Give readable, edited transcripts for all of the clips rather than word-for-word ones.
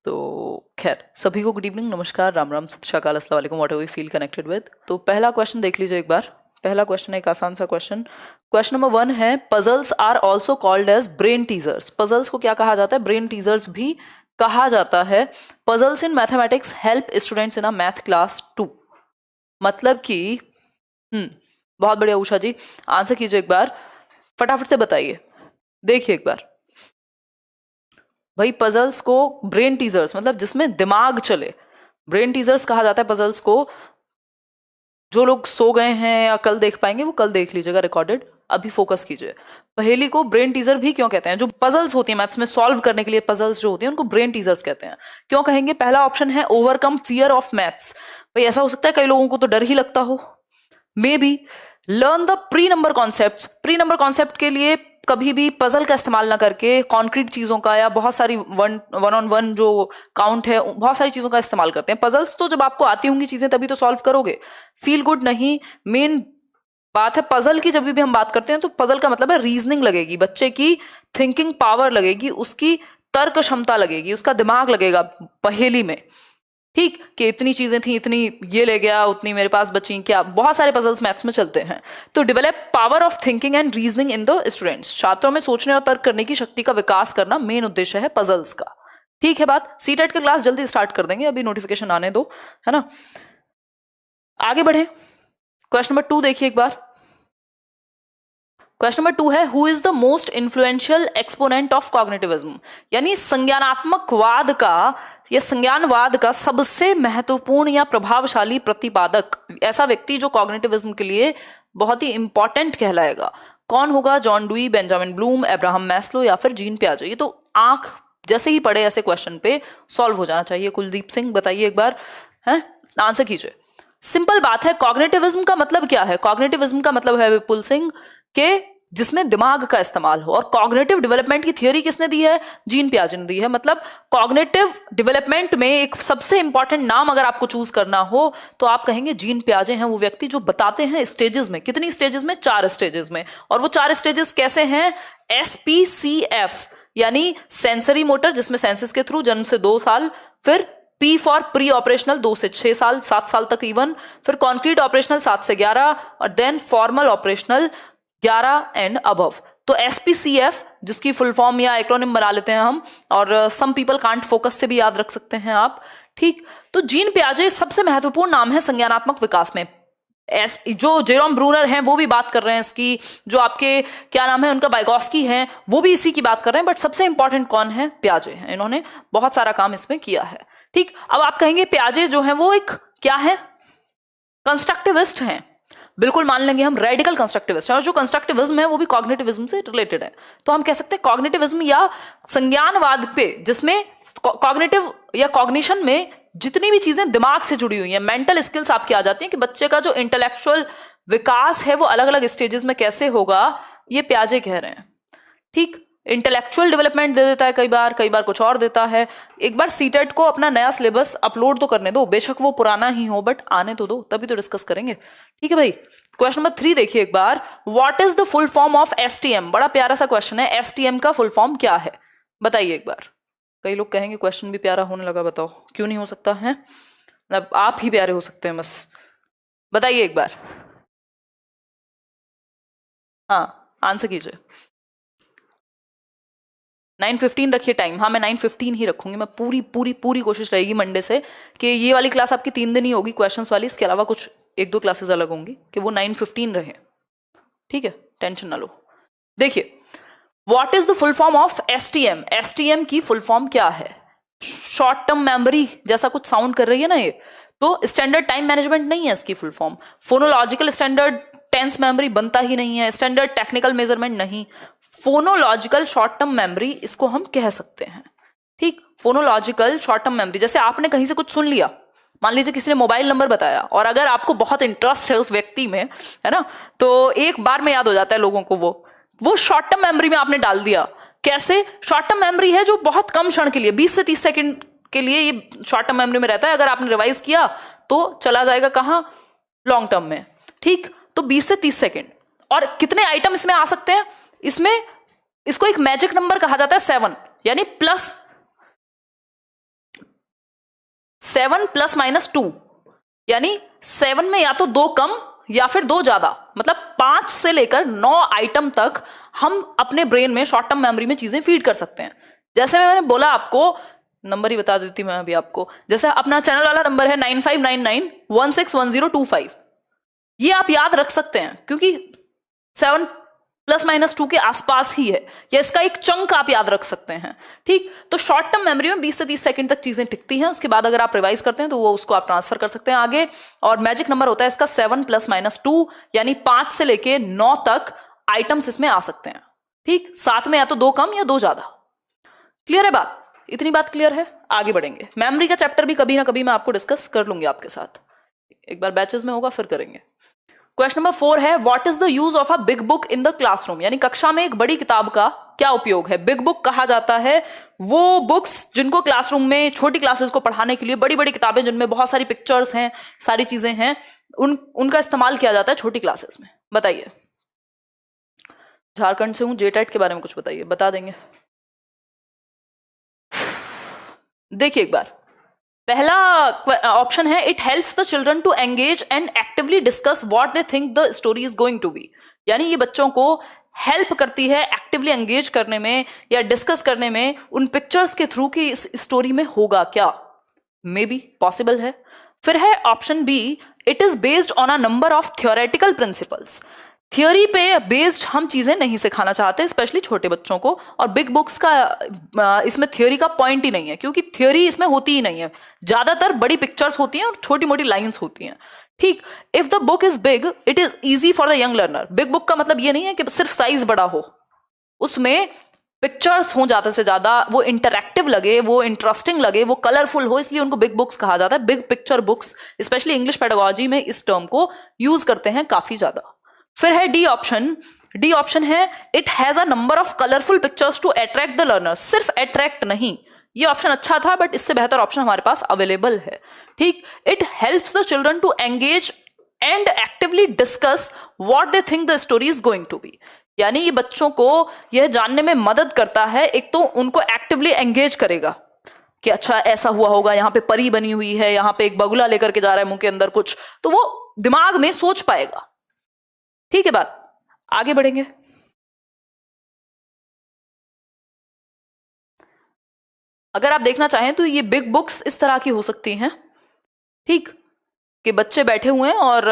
तो खैर सभी को गुड इवनिंग, नमस्कार, राम राम, सत श्री अकाल, अस्सलाम वालेकुम, whatever we feel connected with. तो पहला क्वेश्चन देख लीजिए एक बार। पहला क्वेश्चन है एक आसान सा क्वेश्चन। क्वेश्चन नंबर 1 है, puzzles are also called as brain teasers. Puzzles को क्या कहा जाता है? ब्रेन टीजर्स भी कहा जाता है। Puzzles in mathematics help students in a math class 2। मतलब कि बहुत बढ़िया उषा जी, आंसर कीजिए एक बार, फटाफट से बताइए। देखिए एक बार भाई, पजल्स को ब्रेन टीजर्स मतलब जिसमें दिमाग चले, ब्रेन टीजर्स कहा जाता है पजल्स को। जो लोग सो गए हैं या कल देख पाएंगे वो कल देख लीजिएगा रिकॉर्डेड, अभी फोकस कीजिए। पहेली को ब्रेन टीजर भी क्यों कहते हैं? जो पजल्स होती है मैथ्स में सॉल्व करने के लिए, पजल्स जो होती हैं उनको ब्रेन टीजर्स कहते हैं। क्यों कहेंगे? पहला ऑप्शन है ओवरकम फियर ऑफ मैथ्स। भाई ऐसा हो सकता है कई लोगों को तो डर ही लगता हो, may be. Learn the pre number concept. Pre number concept के लिए कभी भी पजल का इस्तेमाल ना करके कॉन्क्रीट चीजों का या बहुत सारी वन ऑन वन जो काउंट है, बहुत सारी चीजों का इस्तेमाल करते हैं। पजल्स तो जब आपको आती होंगी चीजें तभी तो सॉल्व करोगे, फील गुड नहीं। मेन बात है पजल की, जब भी हम बात करते हैं तो पजल का मतलब है रीजनिंग लगेगी, बच्चे की थिंकिंग पावर लगेगी, उसकी तर्क क्षमता लगेगी, उसका दिमाग लगेगा पहेली में। ठीक कि इतनी चीजें थी, इतनी ये ले गया, उतनी मेरे पास बची क्या, बहुत सारे पजल्स मैथ्स में चलते हैं। तो develop power of thinking and reasoning in the students. छात्रों में सोचने और तर्क करने की शक्ति का विकास करना मेन उद्देश्य है पजल्स का। ठीक है बात। सीटेट का क्लास जल्दी स्टार्ट कर देंगे, अभी नोटिफिकेशन आने दो, है ना। आगे बढ़े, क्वेश्चन नंबर 2 देखिए एक बार। क्वेश्चन नंबर 2 है, who is the most influential exponent of cognitivism. यानी संज्ञानात्मकवाद का या संज्ञानवाद का सबसे महत्वपूर्ण या प्रभावशाली प्रतिपादक, ऐसा व्यक्ति जो कॉग्निटिविज्म के लिए बहुत ही इंपॉर्टेंट कहलाएगा, कौन होगा? John dewy, Benjamin Bloom, Abraham Maslow या फिर जीन पियाजे। ये तो आंख जैसे ही पढ़े ऐसे क्वेश्चन पे सॉल्व हो जाना चाहिए। कुलदीप सिंह बताइए एक बार, है आंसर कीजिए। सिंपल बात है, कॉग्निटिविज्म का मतलब क्या है? कॉग्निटिविज्म का मतलब है विपुल सिंह के जिसमें दिमाग का इस्तेमाल हो। और कॉग्निटिव डेवलपमेंट की थियोरी किसने दी है? जीन पियाजे ने दी है। मतलब कॉग्निटिव डेवलपमेंट में एक सबसे इंपॉर्टेंट नाम अगर आपको चूज करना हो तो आप कहेंगे जीन पियाजे हैं वो व्यक्ति जो बताते हैं स्टेजेस में। कितनी स्टेजेस में? 4 स्टेजेस में। और वो 4 स्टेजेस कैसे हैं? SPCF यानी सेंसरी मोटर, जिसमें सेंसेस के थ्रू जन्म से 2 साल, फिर P फॉर प्री ऑपरेशनल 2 से 6 साल, 7 साल तक इवन, फिर कॉन्क्रीट ऑपरेशनल 7 से 11, और then formal operational 11 and above. तो SPCF जिसकी फुल फॉर्म या एक्रोनिम बना लेते हैं हम, और सम पीपल कांट फोकस से भी याद रख सकते हैं आप। ठीक, तो जीन पियाजे सबसे महत्वपूर्ण नाम है संज्ञानात्मक विकास में। जो जेरोम ब्रूनर हैं वो भी बात कर रहे हैं इसकी, जो आपके क्या नाम है उनका, वाइगोस्की हैं, वो भी इसी की बात कर रहे हैं। बट सबसे इंपॉर्टेंट कौन है? पियाजे हैं। इन्होंने बहुत सारा काम इसमें किया है। ठीक, अब आप कहेंगे पियाजे जो है वो एक क्या है? कंस्ट्रक्टिविस्ट हैं। बिल्कुल मान लेंगे हम, रेडिकल कंस्ट्रक्टिविस्ट है। और जो कंस्ट्रक्टिविज्म है वो भी कॉग्निटिविज्म से रिलेटेड है। तो हम कह सकते हैं कॉग्निटिविज्म या संज्ञानवाद पे, जिसमें कॉग्निटिव या कॉग्निशन में जितनी भी चीजें दिमाग से जुड़ी हुई हैं, मेंटल स्किल्स आपकी आ जाती हैं कि बच्चे का जो इंटेलेक्चुअल विकास है वो अलग अलग स्टेजेस में कैसे होगा, ये पियाजे कह रहे हैं। ठीक, इंटेलेक्चुअल डेवलपमेंट दे देता है कई बार कुछ और देता है। एक बार सीटेट को अपना नया सिलेबस अपलोड तो करने दो, बेशक वो पुराना ही हो, बट आने तो दो, तभी तो डिस्कस करेंगे। ठीक है भाई। क्वेश्चन नंबर 3 देखिए एक बार, what is the full form of STM। बड़ा प्यारा सा क्वेश्चन है, STM का फुल फॉर्म क्या है? बताइए एक बार। कई लोग कहेंगे क्वेश्चन भी प्यारा होने लगा, बताओ क्यों नहीं हो सकता है? मतलब आप ही प्यारे हो सकते हैं बस, बताइए एक बार। हाँ आंसर कीजिए। 9:15 रखिए टाइम। हाँ मैं 9:15 ही रखूंगी, मैं पूरी पूरी पूरी कोशिश रहेगी मंडे से कि ये वाली क्लास आपकी 3 दिन ही होगी क्वेश्चंस वाली, इसके अलावा कुछ 1-2 क्लासेस अलग होंगी, कि वो 9:15 रहे। ठीक है, टेंशन ना लो। देखिए, what is the full form of STM। STM की फुल फॉर्म क्या है? शॉर्ट टर्म मेमोरी जैसा कुछ साउंड कर रही है ना ये, तो स्टैंडर्ड टाइम मैनेजमेंट नहीं है इसकी full form. Phonological standard tense memory बनता ही नहीं है, स्टैंडर्ड टेक्निकल मेजरमेंट नहीं, फोनोलॉजिकल शॉर्ट टर्म मेमोरी इसको हम कह सकते हैं। ठीक, फोनोलॉजिकल शॉर्ट टर्म मेमोरी, जैसे आपने कहीं से कुछ सुन लिया, मान लीजिए किसी ने मोबाइल नंबर बताया, और अगर आपको बहुत इंटरेस्ट है उस व्यक्ति में, है ना, तो एक बार में याद हो जाता है लोगों को, वो शॉर्ट टर्म मेमोरी में आपने डाल दिया। कैसे? शॉर्ट टर्म मेमोरी है जो बहुत कम क्षण के लिए, 20 से 30 सेकंड के लिए ये शॉर्ट टर्म मेमोरी में रहता है। अगर आपने रिवाइज किया तो चला जाएगा कहां? लॉन्ग टर्म में। ठीक, तो 20 से 30 सेकंड। और कितने आइटम इसमें आ सकते हैं? इसमें इसको एक मैजिक नंबर कहा जाता है 7, यानी 7 + -2, यानी 7 में या तो 2 कम या फिर 2 ज्यादा, मतलब 5 से लेकर 9 आइटम तक हम अपने ब्रेन में शॉर्ट टर्म मेमोरी में चीजें फीड कर सकते हैं। जैसे मैंने बोला, आपको नंबर ही बता देती मैं अभी आपको, जैसे अपना चैनल वाला नंबर है 9599161025, ये आप याद रख सकते हैं क्योंकि 7 + -2 के आसपास ही है, या इसका एक चंक आप याद रख सकते हैं। ठीक, तो शॉर्ट टर्म मेमोरी में 20 से 30 सेकंड तक चीजें टिकती हैं, उसके बाद अगर आप रिवाइज करते हैं तो वो उसको आप ट्रांसफर कर सकते हैं आगे। और मैजिक नंबर होता है इसका 7 + -2, यानी 5 से लेके 9 तक आइटम्स इसमें आ सकते हैं। ठीक, साथ में या तो 2 कम या 2 ज्यादा। क्लियर है बात? इतनी बात क्लियर है? आगे बढ़ेंगे। मेमोरी का चैप्टर भी कभी ना कभी मैं आपको डिस्कस कर लूंगी आपके साथ, एक बार बैचेस में होगा फिर करेंगे। क्वेश्चन नंबर 4 है, what is the use of a big book in the classroom, यानी कक्षा में एक बड़ी किताब का क्या उपयोग है। बिग बुक कहा जाता है वो बुक्स जिनको क्लासरूम में छोटी क्लासेस को पढ़ाने के लिए, बड़ी बड़ी किताबें जिनमें बहुत सारी पिक्चर्स हैं, सारी चीजें हैं, उनका इस्तेमाल किया जाता है छोटी क्लासेस में। बताइए, झारखंड से हूं, जेटेट के बारे में कुछ बताइए, बता देंगे। देखिए एक बार, पहला ऑप्शन है, it helps the children to engage and actively discuss what they think the story is going to be, यानी ये बच्चों को हेल्प करती है एक्टिवली एंगेज करने में या डिस्कस करने में उन पिक्चर्स के थ्रू कि इस स्टोरी में होगा क्या। मे बी पॉसिबल है। फिर है option B, it is based on a number of theoretical principles, theory पे बेस्ड हम चीजें नहीं सिखाना चाहते स्पेशली छोटे बच्चों को, और बिग बुक्स का इसमें थियोरी का पॉइंट ही नहीं है क्योंकि थियोरी इसमें होती ही नहीं है, ज्यादातर बड़ी पिक्चर्स होती हैं और छोटी मोटी लाइंस होती हैं। ठीक, if the book is big it is easy for the young learner. Big book का मतलब ये नहीं है कि सिर्फ साइज बड़ा हो, उसमें पिक्चर्स हो ज्यादा से ज्यादा, वो इंटरैक्टिव लगे, वो इंटरेस्टिंग लगे, वो कलरफुल हो, इसलिए उनको बिग बुक्स कहा जाता है। Big picture books specially English pedagogy में इस टर्म को यूज करते हैं काफी ज्यादा। फिर है डी ऑप्शन, डी ऑप्शन है, it has a number of colourful pictures to attract the learner. सिर्फ अट्रैक्ट नहीं, ये ऑप्शन अच्छा था बट इससे बेहतर ऑप्शन हमारे पास अवेलेबल है। ठीक, it helps the children to engage and actively discuss what they think the story is going to be, यानी ये बच्चों को यह जानने में मदद करता है, एक तो उनको एक्टिवली एंगेज करेगा कि अच्छा ऐसा हुआ होगा, यहाँ पे परी बनी हुई है, यहाँ पे एक बगुला लेकर के जा रहा है मुंह के अंदर कुछ, तो वो दिमाग में सोच पाएगा। ठीक है बात, आगे बढ़ेंगे। अगर आप देखना चाहें तो ये बिग बुक्स इस तरह की हो सकती हैं, ठीक, कि बच्चे बैठे हुए हैं और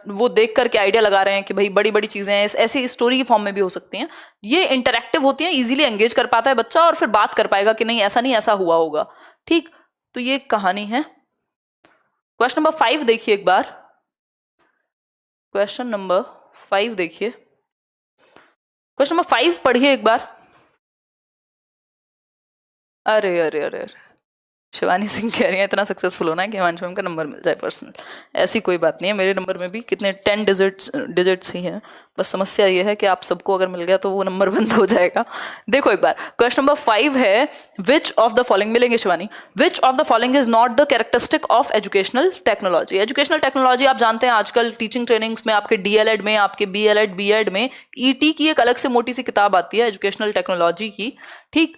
वो देख करके आइडिया लगा रहे हैं कि भाई बड़ी बड़ी चीजें हैं, ऐसी स्टोरी की फॉर्म में भी हो सकती हैं। ये इंटरैक्टिव होती हैं, इजीली एंगेज कर पाता है बच्चा और फिर बात कर पाएगा कि नहीं ऐसा नहीं ऐसा हुआ होगा। ठीक, तो ये कहानी है। क्वेश्चन नंबर 5 देखिए एक बार, क्वेश्चन नंबर 5 देखिए, क्वेश्चन नंबर 5 पढ़िए एक बार। अरे अरे अरे अरे, शिवानी सिंह कह रही है इतना सक्सेसफुल होना है कि हिमांशु मैम का नंबर मिल जाए पर्सनल। ऐसी कोई बात नहीं है, मेरे नंबर में भी कितने 10 डिजिट्स ही हैं, बस समस्या ये है कि आप सबको अगर मिल गया तो वो नंबर बंद हो जाएगा। देखो एक बार, क्वेश्चन नंबर 5 है, विच ऑफ द फॉलोइंग, मिलेंगे शिवानी, विच of the following is not the characteristic of educational technology. Educational technology आप जानते हैं आजकल टीचिंग ट्रेनिंग्स में, आपके डीएलएड में, आपके बीएलएड बीएड में ईटी की एक अलग से मोटी सी किताब आती है एजुकेशनल टेक्नोलॉजी की। ठीक,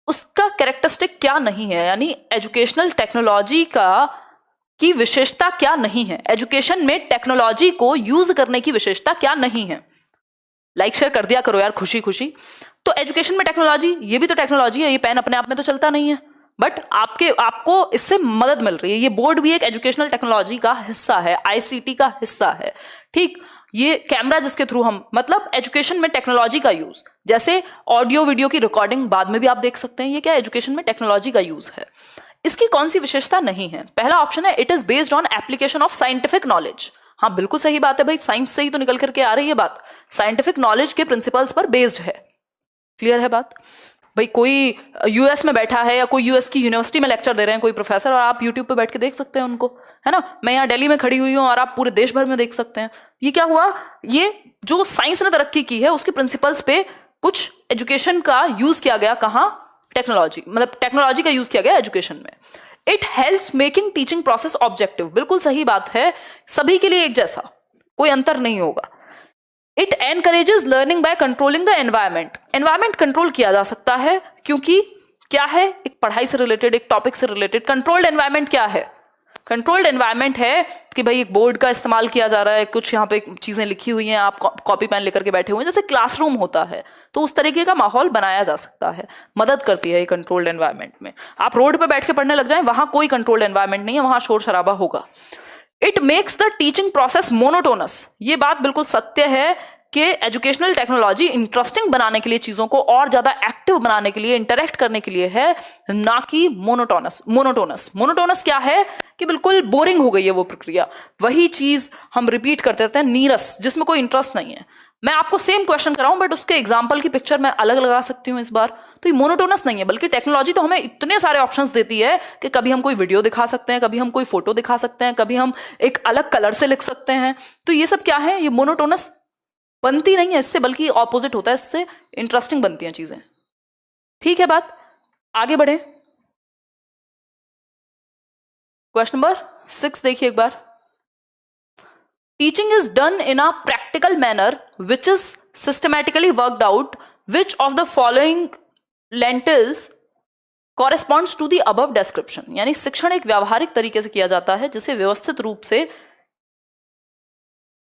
उसका कैरेक्टरिस्टिक क्या नहीं है, यानी एजुकेशनल टेक्नोलॉजी की विशेषता क्या नहीं है, एजुकेशन में टेक्नोलॉजी को यूज करने की विशेषता क्या नहीं है। लाइक शेयर कर दिया करो यार खुशी खुशी। तो एजुकेशन में टेक्नोलॉजी, ये भी तो टेक्नोलॉजी है, ये पेन अपने आप में तो चलता नहीं है, बट आपको इससे मदद मिल रही है। ये बोर्ड भी एक एजुकेशनल टेक्नोलॉजी का हिस्सा है, आईसीटी का हिस्सा है। ठीक, ये कैमरा जिसके थ्रू हम, मतलब एजुकेशन में टेक्नोलॉजी का यूज, जैसे ऑडियो वीडियो की रिकॉर्डिंग बाद में भी आप देख सकते हैं, ये क्या एजुकेशन में टेक्नोलॉजी का यूज है। इसकी कौन सी विशेषता नहीं है? पहला ऑप्शन है, it is based on application of scientific knowledge. हाँ बिल्कुल सही बात है भाई, साइंस से ही तो निकल करके आ रही है बात, साइंटिफिक नॉलेज के प्रिंसिपल्स पर बेस्ड है। क्लियर है बात भाई? कोई यूएस में बैठा है या कोई यूएस की यूनिवर्सिटी में लेक्चर दे रहे हैं कोई प्रोफेसर, और आप यूट्यूब पे बैठ के देख सकते हैं उनको, है ना। मैं यहाँ दिल्ली में खड़ी हुई हूँ और आप पूरे देश भर में देख सकते हैं। ये क्या हुआ, ये जो साइंस ने तरक्की की है उसके प्रिंसिपल्स पे कुछ एजुकेशन का यूज किया गया। कहाँ? टेक्नोलॉजी, मतलब टेक्नोलॉजी का यूज किया गया एजुकेशन में। It helps making teaching process objective, बिल्कुल सही बात है, सभी के लिए एक जैसा, कोई अंतर नहीं होगा। It encourages learning by controlling the environment, environment control किया जा सकता है क्योंकि क्या है, एक पढ़ाई से रिलेटेड, एक टॉपिक से रिलेटेड। कंट्रोल्ड एनवायरमेंट क्या है? कंट्रोल्ड एनवायरनमेंट है कि भाई एक बोर्ड का इस्तेमाल किया जा रहा है, कुछ यहाँ पे चीजें लिखी हुई हैं, आप कॉपी पेन लेकर के बैठे हुए हैं, जैसे क्लासरूम होता है, तो उस तरीके का माहौल बनाया जा सकता है, मदद करती है ये कंट्रोल्ड एनवायरनमेंट में। आप रोड पे बैठ के पढ़ने लग जाएं, वहां कोई कंट्रोल्ड एनवायरनमेंट नहीं है, वहां शोर शराबा होगा। It makes the teaching process monotonous, ये बात बिल्कुल सत्य है कि एजुकेशनल टेक्नोलॉजी इंटरेस्टिंग बनाने के लिए, चीजों को और ज्यादा एक्टिव बनाने के लिए, इंटरेक्ट करने के लिए है, ना कि मोनोटोनस। मोनोटोनस क्या है कि बिल्कुल बोरिंग हो गई है वो प्रक्रिया, वही चीज हम रिपीट करते रहते हैं, नीरस, जिसमें कोई इंटरेस्ट नहीं है। मैं आपको सेम क्वेश्चन कराऊं बट उसके एग्जाम्पल की पिक्चर मैं अलग लगा सकती हूं इस बार, तो ये मोनोटोनस नहीं है, बल्कि टेक्नोलॉजी तो हमें इतने सारे ऑप्शंस देती है कि कभी हम कोई वीडियो दिखा सकते हैं, कभी हम कोई फोटो दिखा सकते हैं, कभी हम एक अलग कलर से लिख सकते हैं, तो ये सब क्या है, ये मोनोटोनस बनती नहीं है इससे, बल्कि ऑपोजिट होता है, इससे इंटरेस्टिंग बनती हैं चीजें। ठीक है बात, आगे बढ़े। क्वेश्चन नंबर 6 देखिए एक बार। Teaching is done in a practical manner which is systematically worked out, which of the following lentils corresponds to the above description. यानी शिक्षण एक व्यावहारिक तरीके से किया जाता है जिसे व्यवस्थित रूप से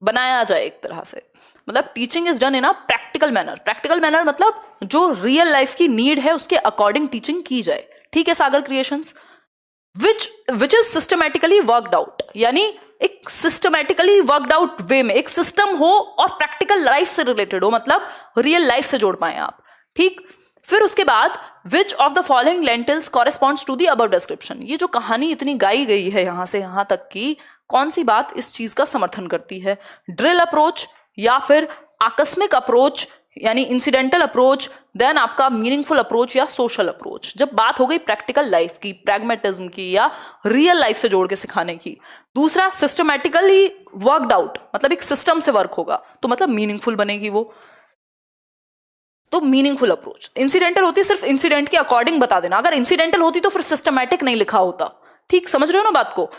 बनाया जाए एक तरह से, मतलब teaching is done in a practical manner. Practical manner मतलब जो रियल लाइफ की नीड है उसके अकॉर्डिंग टीचिंग की जाए। ठीक है Sagar creations. Which is systematically worked out, यानी एक सिस्टमैटिकली वर्कड आउट वे में एक सिस्टम हो और प्रैक्टिकल लाइफ से रिलेटेड हो, मतलब रियल लाइफ से जोड़ पाए आप। ठीक, फिर उसके बाद which of the following lentils corresponds to the above description. ये जो कहानी इतनी गाई गई है यहां से यहां तक की, कौन सी बात इस चीज का समर्थन करती है? ड्रिल अप्रोच, या फिर आकस्मिक अप्रोच यानी इंसिडेंटल अप्रोच, देन आपका मीनिंगफुल अप्रोच या सोशल अप्रोच। जब बात हो गई प्रैक्टिकल लाइफ की, प्रैग्मेटिज्म की या रियल लाइफ से जोड़ के सिखाने की। दूसरा सिस्टमैटिकली वर्कड आउट, मतलब एक सिस्टम से वर्क होगा, तो मतलब मीनिंगफुल बनेगी वो, तो मीनिंगफुल अप्रोच। इंसिडेंटल होती है सिर्फ इंसिडेंट के अकॉर्डिंग बता देना, अगर इंसिडेंटल होती तो फिर सिस्टमैटिक नहीं लिखा होता। ठीक समझ रहे हो ना बात को?